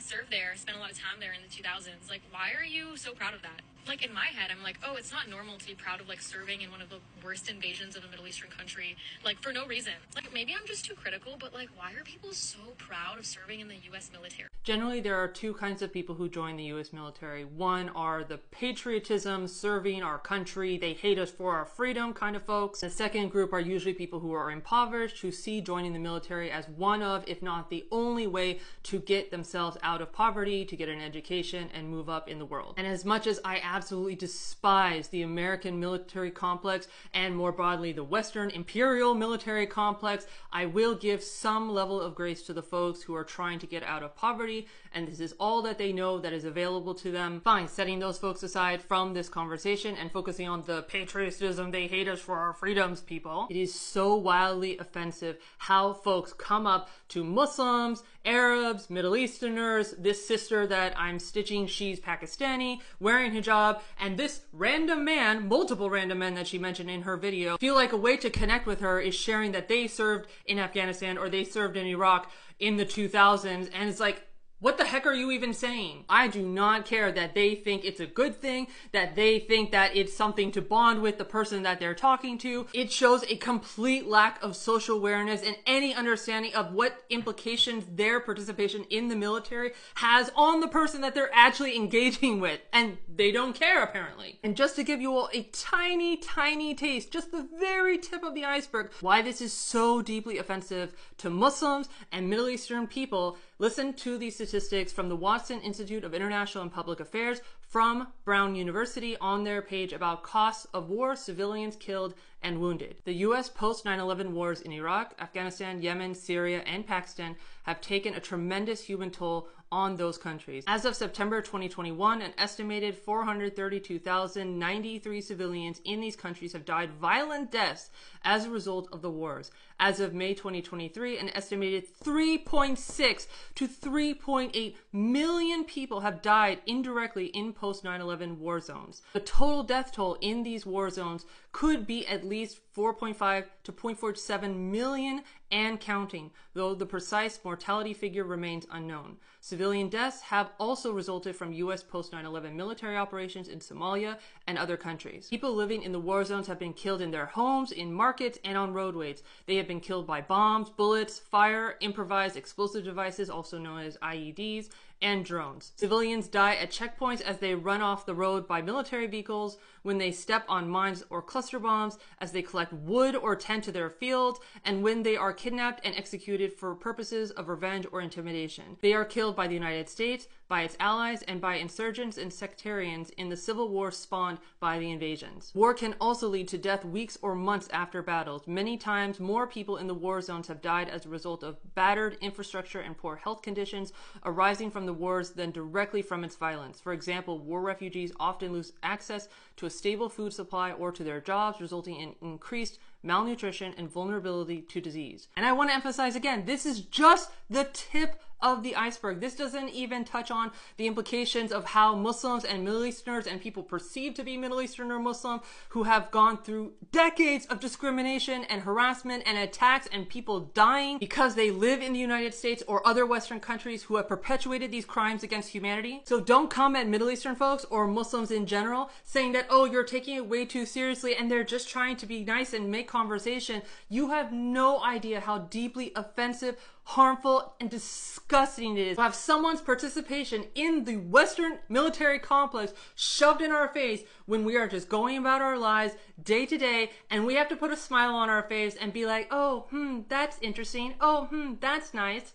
served there, spent a lot of time there in the 2000s. Like, why are you so proud of that? Like, in my head, I'm like, oh, it's not normal to be proud of, like, serving in one of the worst invasions of a Middle Eastern country, like, for no reason. Like, maybe I'm just too critical, but, like, why are people so proud of serving in the U.S. military? Generally, there are two kinds of people who join the U.S. military. One are the patriotism, serving our country, they hate us for our freedom kind of folks. The second group are usually people who are impoverished, who see joining the military as one of, if not the only way to get themselves out of poverty, to get an education, and move up in the world. And as much as I absolutely despise the American military complex, and more broadly the Western imperial military complex, I will give some level of grace to the folks who are trying to get out of poverty, and this is all that they know that is available to them. Fine, setting those folks aside from this conversation and focusing on the patriotism, they hate us for our freedoms people. It is so wildly offensive how folks come up to Muslims, Arabs, Middle Easterners, this sister that I'm stitching, she's Pakistani, wearing hijab, and this random man, multiple random men that she mentioned in her video, feel like a way to connect with her is sharing that they served in Afghanistan or they served in Iraq in the 2000s, and it's like, what the heck are you even saying? I do not care that they think it's a good thing, that they think that it's something to bond with the person that they're talking to. It shows a complete lack of social awareness and any understanding of what implications their participation in the military has on the person that they're actually engaging with. And they don't care, apparently. And just to give you all a tiny, tiny taste, just the very tip of the iceberg, why this is so deeply offensive to Muslims and Middle Eastern people, listen to these statistics from the Watson Institute of International and Public Affairs from Brown University on their page about costs of war, civilians killed and wounded. The U.S. post-9/11 wars in Iraq, Afghanistan, Yemen, Syria, and Pakistan have taken a tremendous human toll on those countries. As of September 2021, an estimated 432,093 civilians in these countries have died violent deaths as a result of the wars. As of May 2023, an estimated 3.6 to 3.8 million people have died indirectly in post-9/11 war zones. The total death toll in these war zones could be at least 4.5 to 0.47 million and counting, though the precise mortality figure remains unknown. Civilian deaths have also resulted from U.S. post-9/11 military operations in Somalia and other countries. People living in the war zones have been killed in their homes, in markets, and on roadways. They have been killed by bombs, bullets, fire, improvised explosive devices, also known as IEDs, and drones. Civilians die at checkpoints as they run off the road by military vehicles, when they step on mines or cluster bombs, as they collect wood or tend to their fields, and when they are kidnapped and executed for purposes of revenge or intimidation. They are killed by the United States, by its allies, and by insurgents and sectarians in the civil war spawned by the invasions. War can also lead to death weeks or months after battles. Many times more people in the war zones have died as a result of battered infrastructure and poor health conditions arising from the wars than directly from its violence. For example, war refugees often lose access to a stable food supply or to their jobs, resulting in increased malnutrition and vulnerability to disease. And I want to emphasize again, this is just the tip of the iceberg. This doesn't even touch on the implications of how Muslims and Middle Easterners and people perceived to be Middle Eastern or Muslim who have gone through decades of discrimination and harassment and attacks and people dying because they live in the United States or other Western countries who have perpetuated these crimes against humanity. So don't come at Middle Eastern folks or Muslims in general saying that, oh, you're taking it way too seriously and they're just trying to be nice and make conversation. You have no idea how deeply offensive, harmful, and disgusting it is to have someone's participation in the Western military complex shoved in our face when we are just going about our lives day to day, and we have to put a smile on our face and be like, oh, that's interesting. Oh, that's nice.